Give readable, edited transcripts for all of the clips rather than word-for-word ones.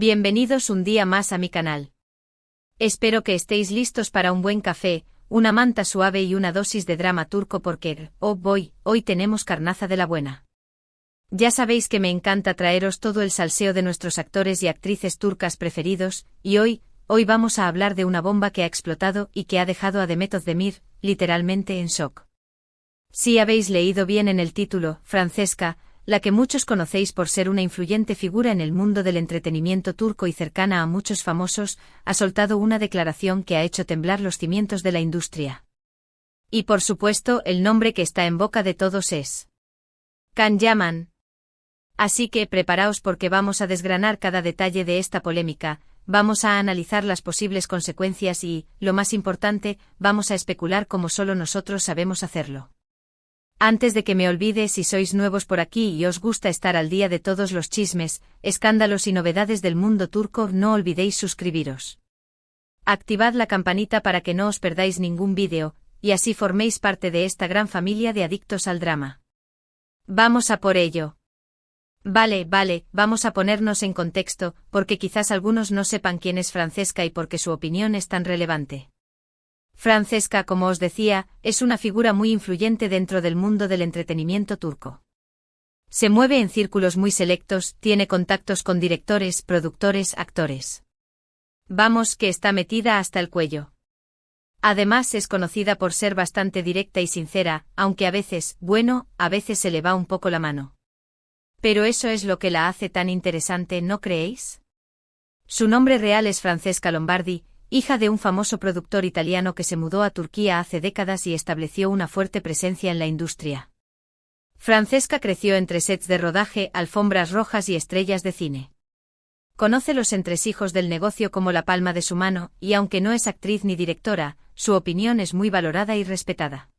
Bienvenidos un día más a mi canal. Espero que estéis listos para un buen café, una manta suave y una dosis de drama turco porque, oh boy, hoy tenemos carnaza de la buena. Ya sabéis que me encanta traeros todo el salseo de nuestros actores y actrices turcas preferidos, y hoy vamos a hablar de una bomba que ha explotado y que ha dejado a Demet Özdemir, literalmente en shock. Si habéis leído bien en el título, Francesca, la que muchos conocéis por ser una influyente figura en el mundo del entretenimiento turco y cercana a muchos famosos, ha soltado una declaración que ha hecho temblar los cimientos de la industria. Y por supuesto, el nombre que está en boca de todos es Can Yaman. Así que preparaos porque vamos a desgranar cada detalle de esta polémica, vamos a analizar las posibles consecuencias y, lo más importante, vamos a especular como solo nosotros sabemos hacerlo. Antes de que me olvide, si sois nuevos por aquí y os gusta estar al día de todos los chismes, escándalos y novedades del mundo turco, no olvidéis suscribiros. Activad la campanita para que no os perdáis ningún vídeo, y así forméis parte de esta gran familia de adictos al drama. Vamos a por ello. Vale, vamos a ponernos en contexto, porque quizás algunos no sepan quién es Francesca y por qué su opinión es tan relevante. Francesca, como os decía, es una figura muy influyente dentro del mundo del entretenimiento turco. Se mueve en círculos muy selectos, tiene contactos con directores, productores, actores. Vamos, que está metida hasta el cuello. Además es conocida por ser bastante directa y sincera, aunque a veces se le va un poco la mano. Pero eso es lo que la hace tan interesante, ¿no creéis? Su nombre real es Francesca Lombardi, hija de un famoso productor italiano que se mudó a Turquía hace décadas y estableció una fuerte presencia en la industria. Francesca creció entre sets de rodaje, alfombras rojas y estrellas de cine. Conoce los entresijos del negocio como la palma de su mano, y aunque no es actriz ni directora, su opinión es muy valorada y respetada.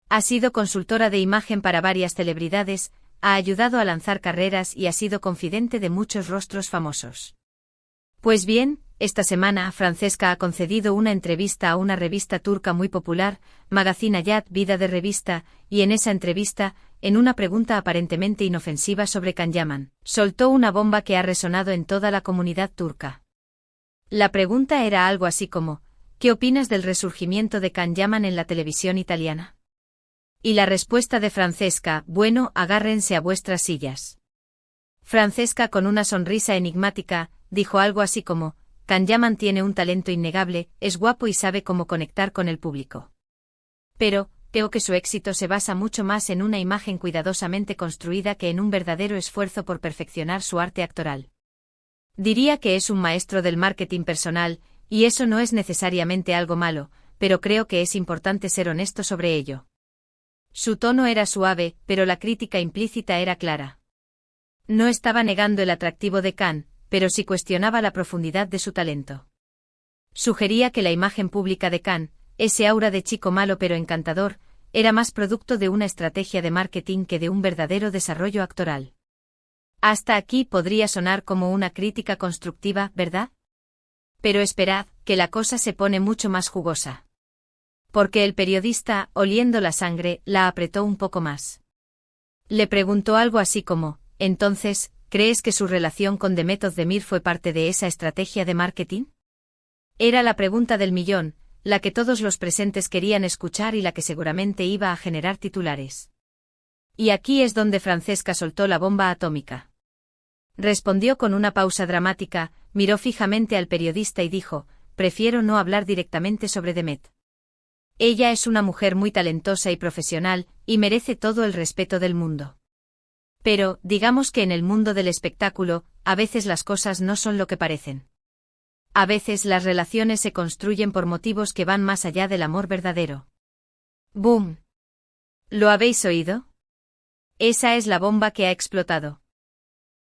Ha sido consultora de imagen para varias celebridades, ha ayudado a lanzar carreras y ha sido confidente de muchos rostros famosos. Pues bien, esta semana Francesca ha concedido una entrevista a una revista turca muy popular, Magazine Hayat, Vida de Revista, y en esa entrevista, en una pregunta aparentemente inofensiva sobre Can Yaman, soltó una bomba que ha resonado en toda la comunidad turca. La pregunta era algo así como, ¿qué opinas del resurgimiento de Can Yaman en la televisión italiana? Y la respuesta de Francesca, bueno, agárrense a vuestras sillas. Francesca, con una sonrisa enigmática, dijo algo así como, Can Yaman tiene un talento innegable, es guapo y sabe cómo conectar con el público. Pero, creo que su éxito se basa mucho más en una imagen cuidadosamente construida que en un verdadero esfuerzo por perfeccionar su arte actoral. Diría que es un maestro del marketing personal, y eso no es necesariamente algo malo, pero creo que es importante ser honesto sobre ello. Su tono era suave, pero la crítica implícita era clara. No estaba negando el atractivo de Can, pero sí cuestionaba la profundidad de su talento. Sugería que la imagen pública de Can, ese aura de chico malo pero encantador, era más producto de una estrategia de marketing que de un verdadero desarrollo actoral. Hasta aquí podría sonar como una crítica constructiva, ¿verdad? Pero esperad, que la cosa se pone mucho más jugosa. Porque el periodista, oliendo la sangre, la apretó un poco más. Le preguntó algo así como, entonces, ¿crees que su relación con Demet Özdemir fue parte de esa estrategia de marketing? Era la pregunta del millón, la que todos los presentes querían escuchar y la que seguramente iba a generar titulares. Y aquí es donde Francesca soltó la bomba atómica. Respondió con una pausa dramática, miró fijamente al periodista y dijo, prefiero no hablar directamente sobre Demet. Ella es una mujer muy talentosa y profesional, y merece todo el respeto del mundo. Pero, digamos que en el mundo del espectáculo, a veces las cosas no son lo que parecen. A veces las relaciones se construyen por motivos que van más allá del amor verdadero. ¡Boom! ¿Lo habéis oído? Esa es la bomba que ha explotado.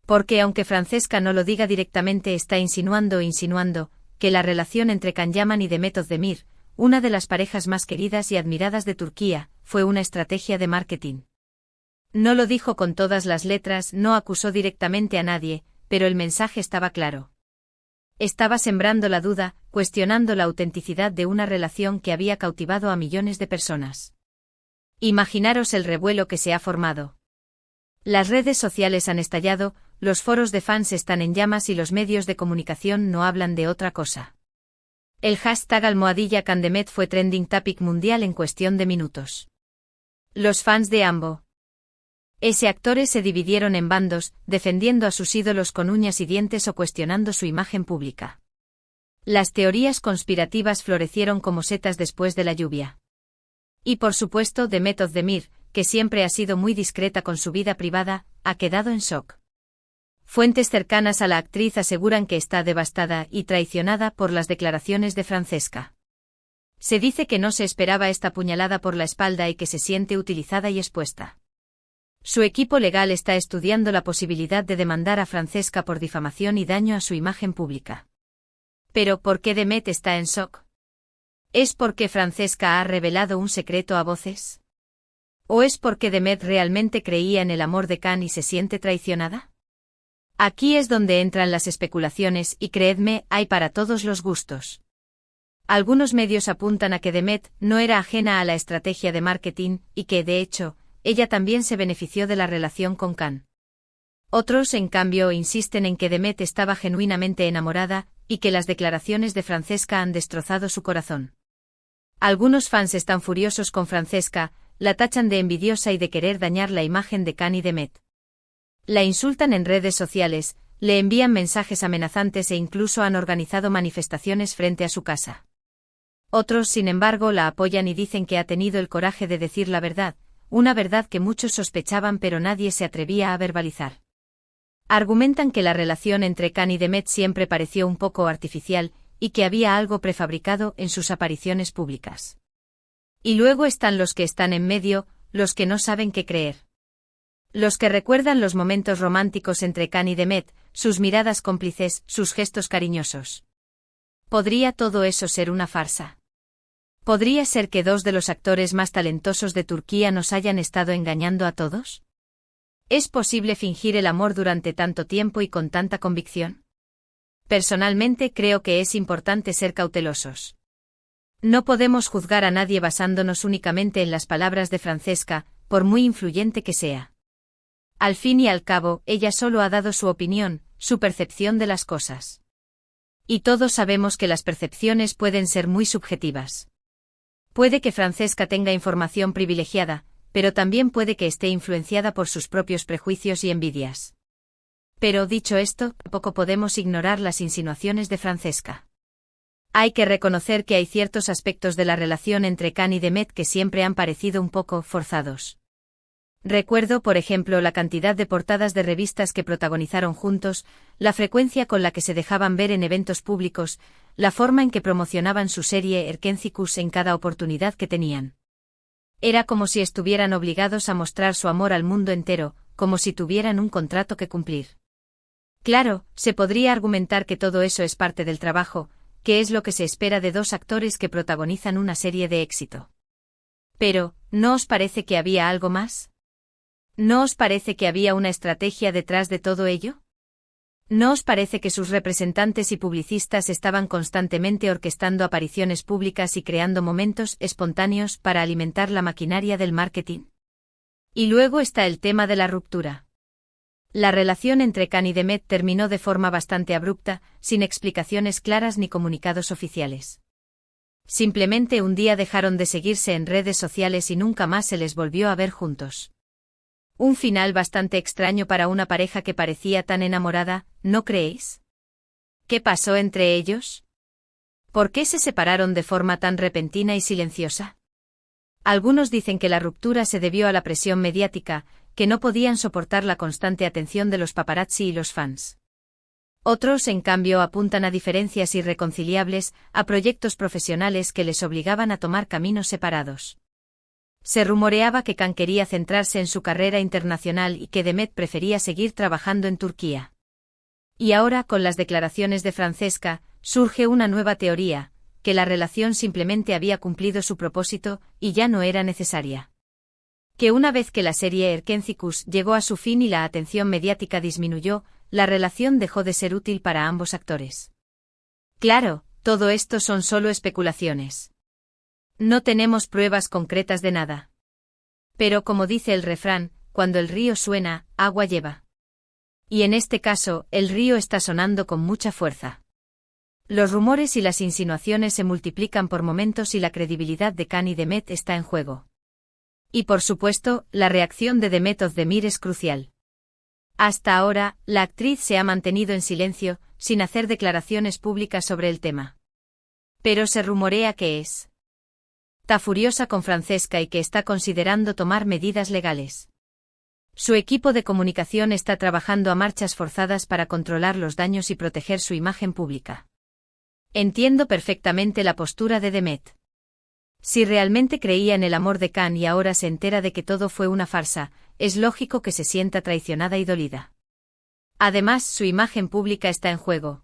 Porque aunque Francesca no lo diga directamente, está insinuando que la relación entre Can Yaman y Demet Özdemir, una de las parejas más queridas y admiradas de Turquía, fue una estrategia de marketing. No lo dijo con todas las letras, no acusó directamente a nadie, pero el mensaje estaba claro. Estaba sembrando la duda, cuestionando la autenticidad de una relación que había cautivado a millones de personas. Imaginaros el revuelo que se ha formado. Las redes sociales han estallado, los foros de fans están en llamas y los medios de comunicación no hablan de otra cosa. El hashtag #CanDemet fue trending topic mundial en cuestión de minutos. Los fans de ambos actores se dividieron en bandos, defendiendo a sus ídolos con uñas y dientes o cuestionando su imagen pública. Las teorías conspirativas florecieron como setas después de la lluvia. Y por supuesto Demet Özdemir, que siempre ha sido muy discreta con su vida privada, ha quedado en shock. Fuentes cercanas a la actriz aseguran que está devastada y traicionada por las declaraciones de Francesca. Se dice que no se esperaba esta puñalada por la espalda y que se siente utilizada y expuesta. Su equipo legal está estudiando la posibilidad de demandar a Francesca por difamación y daño a su imagen pública. Pero ¿por qué Demet está en shock? ¿Es porque Francesca ha revelado un secreto a voces? ¿O es porque Demet realmente creía en el amor de Can y se siente traicionada? Aquí es donde entran las especulaciones y creedme, hay para todos los gustos. Algunos medios apuntan a que Demet no era ajena a la estrategia de marketing y que, de hecho, ella también se benefició de la relación con Can. Otros, en cambio, insisten en que Demet estaba genuinamente enamorada y que las declaraciones de Francesca han destrozado su corazón. Algunos fans están furiosos con Francesca, la tachan de envidiosa y de querer dañar la imagen de Can y Demet. La insultan en redes sociales, le envían mensajes amenazantes e incluso han organizado manifestaciones frente a su casa. Otros, sin embargo, la apoyan y dicen que ha tenido el coraje de decir la verdad, una verdad que muchos sospechaban pero nadie se atrevía a verbalizar. Argumentan que la relación entre Can y Demet siempre pareció un poco artificial y que había algo prefabricado en sus apariciones públicas. Y luego están los que están en medio, los que no saben qué creer. Los que recuerdan los momentos románticos entre Can y Demet, sus miradas cómplices, sus gestos cariñosos. ¿Podría todo eso ser una farsa? ¿Podría ser que dos de los actores más talentosos de Turquía nos hayan estado engañando a todos? ¿Es posible fingir el amor durante tanto tiempo y con tanta convicción? Personalmente creo que es importante ser cautelosos. No podemos juzgar a nadie basándonos únicamente en las palabras de Francesca, por muy influyente que sea. Al fin y al cabo, ella solo ha dado su opinión, su percepción de las cosas. Y todos sabemos que las percepciones pueden ser muy subjetivas. Puede que Francesca tenga información privilegiada, pero también puede que esté influenciada por sus propios prejuicios y envidias. Pero dicho esto, tampoco podemos ignorar las insinuaciones de Francesca. Hay que reconocer que hay ciertos aspectos de la relación entre Can y Demet que siempre han parecido un poco forzados. Recuerdo, por ejemplo, la cantidad de portadas de revistas que protagonizaron juntos, la frecuencia con la que se dejaban ver en eventos públicos, la forma en que promocionaban su serie Erkencikus en cada oportunidad que tenían. Era como si estuvieran obligados a mostrar su amor al mundo entero, como si tuvieran un contrato que cumplir. Claro, se podría argumentar que todo eso es parte del trabajo, que es lo que se espera de dos actores que protagonizan una serie de éxito. Pero, ¿no os parece que había algo más? ¿No os parece que había una estrategia detrás de todo ello? ¿No os parece que sus representantes y publicistas estaban constantemente orquestando apariciones públicas y creando momentos espontáneos para alimentar la maquinaria del marketing? Y luego está el tema de la ruptura. La relación entre Can y Demet terminó de forma bastante abrupta, sin explicaciones claras ni comunicados oficiales. Simplemente un día dejaron de seguirse en redes sociales y nunca más se les volvió a ver juntos. Un final bastante extraño para una pareja que parecía tan enamorada, ¿no creéis? ¿Qué pasó entre ellos? ¿Por qué se separaron de forma tan repentina y silenciosa? Algunos dicen que la ruptura se debió a la presión mediática, que no podían soportar la constante atención de los paparazzi y los fans. Otros, en cambio, apuntan a diferencias irreconciliables, a proyectos profesionales que les obligaban a tomar caminos separados. Se rumoreaba que Can quería centrarse en su carrera internacional y que Demet prefería seguir trabajando en Turquía. Y ahora, con las declaraciones de Francesca, surge una nueva teoría, que la relación simplemente había cumplido su propósito y ya no era necesaria. Que una vez que la serie Erkencikus llegó a su fin y la atención mediática disminuyó, la relación dejó de ser útil para ambos actores. Claro, todo esto son solo especulaciones. No tenemos pruebas concretas de nada. Pero como dice el refrán, cuando el río suena, agua lleva. Y en este caso, el río está sonando con mucha fuerza. Los rumores y las insinuaciones se multiplican por momentos y la credibilidad de Khan y Demet está en juego. Y por supuesto, la reacción de Demet Özdemir es crucial. Hasta ahora, la actriz se ha mantenido en silencio, sin hacer declaraciones públicas sobre el tema. Pero se rumorea que está furiosa con Francesca y que está considerando tomar medidas legales. Su equipo de comunicación está trabajando a marchas forzadas para controlar los daños y proteger su imagen pública. Entiendo perfectamente la postura de Demet. Si realmente creía en el amor de Khan y ahora se entera de que todo fue una farsa, es lógico que se sienta traicionada y dolida. Además, su imagen pública está en juego.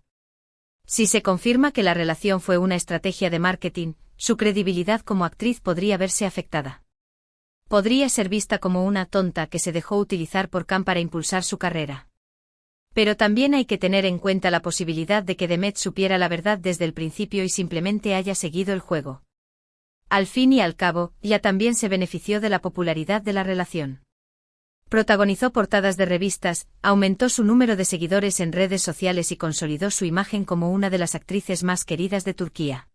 Si se confirma que la relación fue una estrategia de marketing, su credibilidad como actriz podría verse afectada. Podría ser vista como una tonta que se dejó utilizar por Khan para impulsar su carrera. Pero también hay que tener en cuenta la posibilidad de que Demet supiera la verdad desde el principio y simplemente haya seguido el juego. Al fin y al cabo, ella también se benefició de la popularidad de la relación. Protagonizó portadas de revistas, aumentó su número de seguidores en redes sociales y consolidó su imagen como una de las actrices más queridas de Turquía.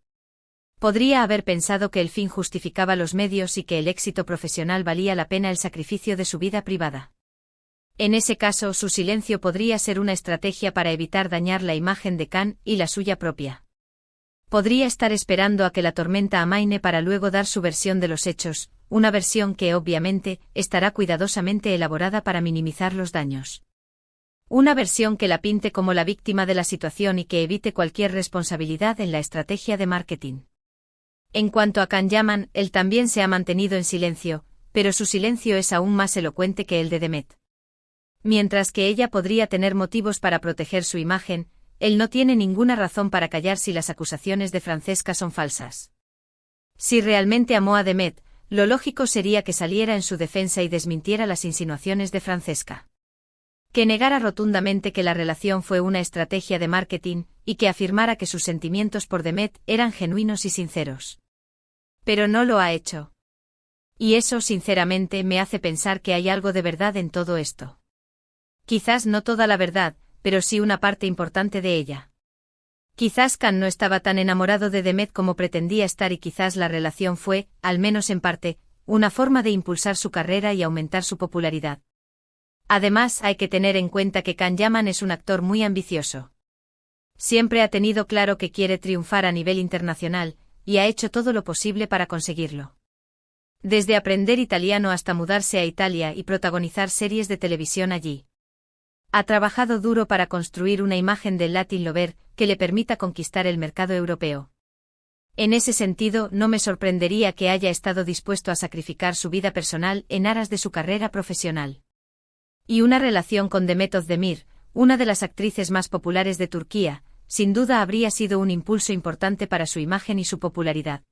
Podría haber pensado que el fin justificaba los medios y que el éxito profesional valía la pena el sacrificio de su vida privada. En ese caso, su silencio podría ser una estrategia para evitar dañar la imagen de Khan y la suya propia. Podría estar esperando a que la tormenta amaine para luego dar su versión de los hechos, una versión que obviamente estará cuidadosamente elaborada para minimizar los daños. Una versión que la pinte como la víctima de la situación y que evite cualquier responsabilidad en la estrategia de marketing. En cuanto a Can Yaman, él también se ha mantenido en silencio, pero su silencio es aún más elocuente que el de Demet. Mientras que ella podría tener motivos para proteger su imagen, él no tiene ninguna razón para callar si las acusaciones de Francesca son falsas. Si realmente amó a Demet, lo lógico sería que saliera en su defensa y desmintiera las insinuaciones de Francesca. Que negara rotundamente que la relación fue una estrategia de marketing, y que afirmara que sus sentimientos por Demet eran genuinos y sinceros. Pero no lo ha hecho. Y eso sinceramente me hace pensar que hay algo de verdad en todo esto. Quizás no toda la verdad, pero sí una parte importante de ella. Quizás Khan no estaba tan enamorado de Demet como pretendía estar y quizás la relación fue, al menos en parte, una forma de impulsar su carrera y aumentar su popularidad. Además, hay que tener en cuenta que Can Yaman es un actor muy ambicioso. Siempre ha tenido claro que quiere triunfar a nivel internacional, y ha hecho todo lo posible para conseguirlo. Desde aprender italiano hasta mudarse a Italia y protagonizar series de televisión allí. Ha trabajado duro para construir una imagen del Latin Lover que le permita conquistar el mercado europeo. En ese sentido, no me sorprendería que haya estado dispuesto a sacrificar su vida personal en aras de su carrera profesional. Y una relación con Demet Özdemir, una de las actrices más populares de Turquía, sin duda habría sido un impulso importante para su imagen y su popularidad.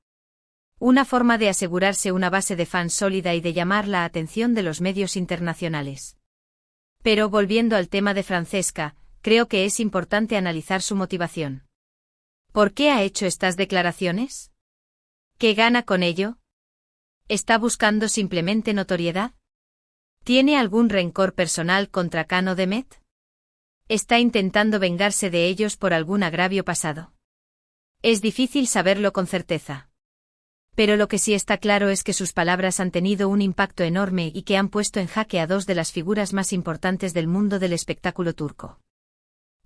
Una forma de asegurarse una base de fans sólida y de llamar la atención de los medios internacionales. Pero volviendo al tema de Francesca, creo que es importante analizar su motivación. ¿Por qué ha hecho estas declaraciones? ¿Qué gana con ello? ¿Está buscando simplemente notoriedad? ¿Tiene algún rencor personal contra Khan o Demet? ¿Está intentando vengarse de ellos por algún agravio pasado? Es difícil saberlo con certeza. Pero lo que sí está claro es que sus palabras han tenido un impacto enorme y que han puesto en jaque a dos de las figuras más importantes del mundo del espectáculo turco.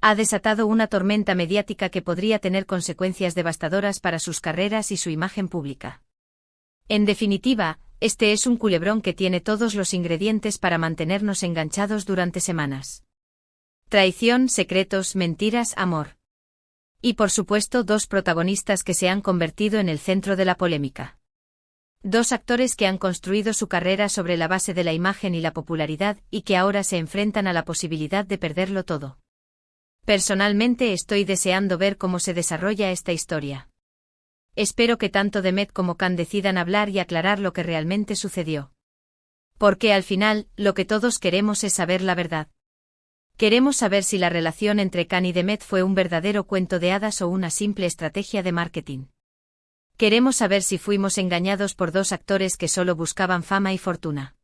Ha desatado una tormenta mediática que podría tener consecuencias devastadoras para sus carreras y su imagen pública. En definitiva, este es un culebrón que tiene todos los ingredientes para mantenernos enganchados durante semanas. Traición, secretos, mentiras, amor. Y por supuesto dos protagonistas que se han convertido en el centro de la polémica. Dos actores que han construido su carrera sobre la base de la imagen y la popularidad y que ahora se enfrentan a la posibilidad de perderlo todo. Personalmente estoy deseando ver cómo se desarrolla esta historia. Espero que tanto Demet como Khan decidan hablar y aclarar lo que realmente sucedió. Porque al final, lo que todos queremos es saber la verdad. Queremos saber si la relación entre Khan y Demet fue un verdadero cuento de hadas o una simple estrategia de marketing. Queremos saber si fuimos engañados por dos actores que solo buscaban fama y fortuna.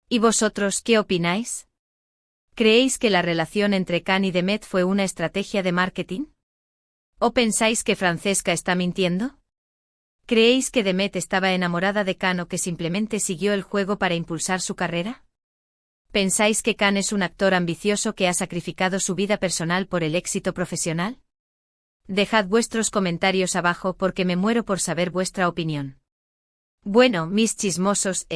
¿Y vosotros qué opináis? ¿Creéis que la relación entre Can y Demet fue una estrategia de marketing? ¿O pensáis que Francesca está mintiendo? ¿Creéis que Demet estaba enamorada de Can o que simplemente siguió el juego para impulsar su carrera? ¿Pensáis que Can es un actor ambicioso que ha sacrificado su vida personal por el éxito profesional? Dejad vuestros comentarios abajo porque me muero por saber vuestra opinión. Bueno, mis chismosos,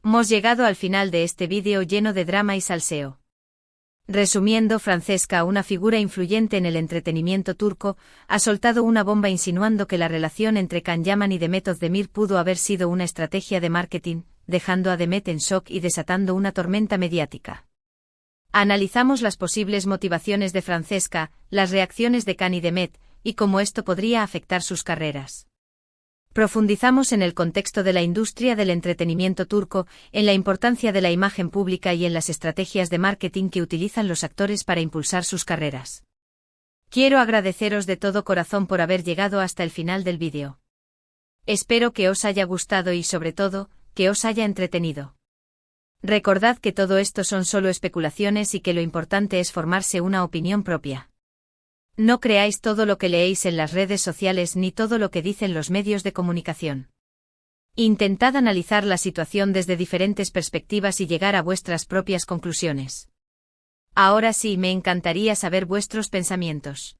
hemos llegado al final de este vídeo lleno de drama y salseo. Resumiendo, Francesca, una figura influyente en el entretenimiento turco, ha soltado una bomba insinuando que la relación entre Can Yaman y Demet Özdemir pudo haber sido una estrategia de marketing, dejando a Demet en shock y desatando una tormenta mediática. Analizamos las posibles motivaciones de Francesca, las reacciones de Can y Demet, y cómo esto podría afectar sus carreras. Profundizamos en el contexto de la industria del entretenimiento turco, en la importancia de la imagen pública y en las estrategias de marketing que utilizan los actores para impulsar sus carreras. Quiero agradeceros de todo corazón por haber llegado hasta el final del vídeo. Espero que os haya gustado y, sobre todo, que os haya entretenido. Recordad que todo esto son solo especulaciones y que lo importante es formarse una opinión propia. No creáis todo lo que leéis en las redes sociales ni todo lo que dicen los medios de comunicación. Intentad analizar la situación desde diferentes perspectivas y llegar a vuestras propias conclusiones. Ahora sí, me encantaría saber vuestros pensamientos.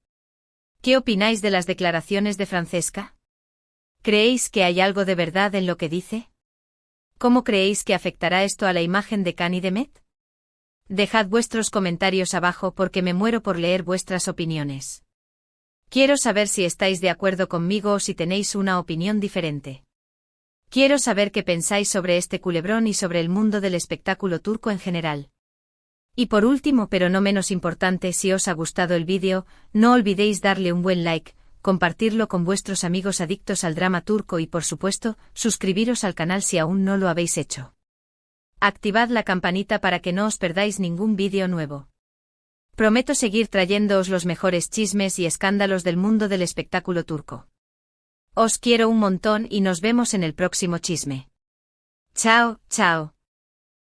¿Qué opináis de las declaraciones de Francesca? ¿Creéis que hay algo de verdad en lo que dice? ¿Cómo creéis que afectará esto a la imagen de Can y Demet? Dejad vuestros comentarios abajo porque me muero por leer vuestras opiniones. Quiero saber si estáis de acuerdo conmigo o si tenéis una opinión diferente. Quiero saber qué pensáis sobre este culebrón y sobre el mundo del espectáculo turco en general. Y por último, pero no menos importante, si os ha gustado el vídeo, no olvidéis darle un buen like, compartirlo con vuestros amigos adictos al drama turco y, por supuesto, suscribiros al canal si aún no lo habéis hecho. Activad la campanita para que no os perdáis ningún vídeo nuevo. Prometo seguir trayéndoos los mejores chismes y escándalos del mundo del espectáculo turco. Os quiero un montón y nos vemos en el próximo chisme. Chao, chao.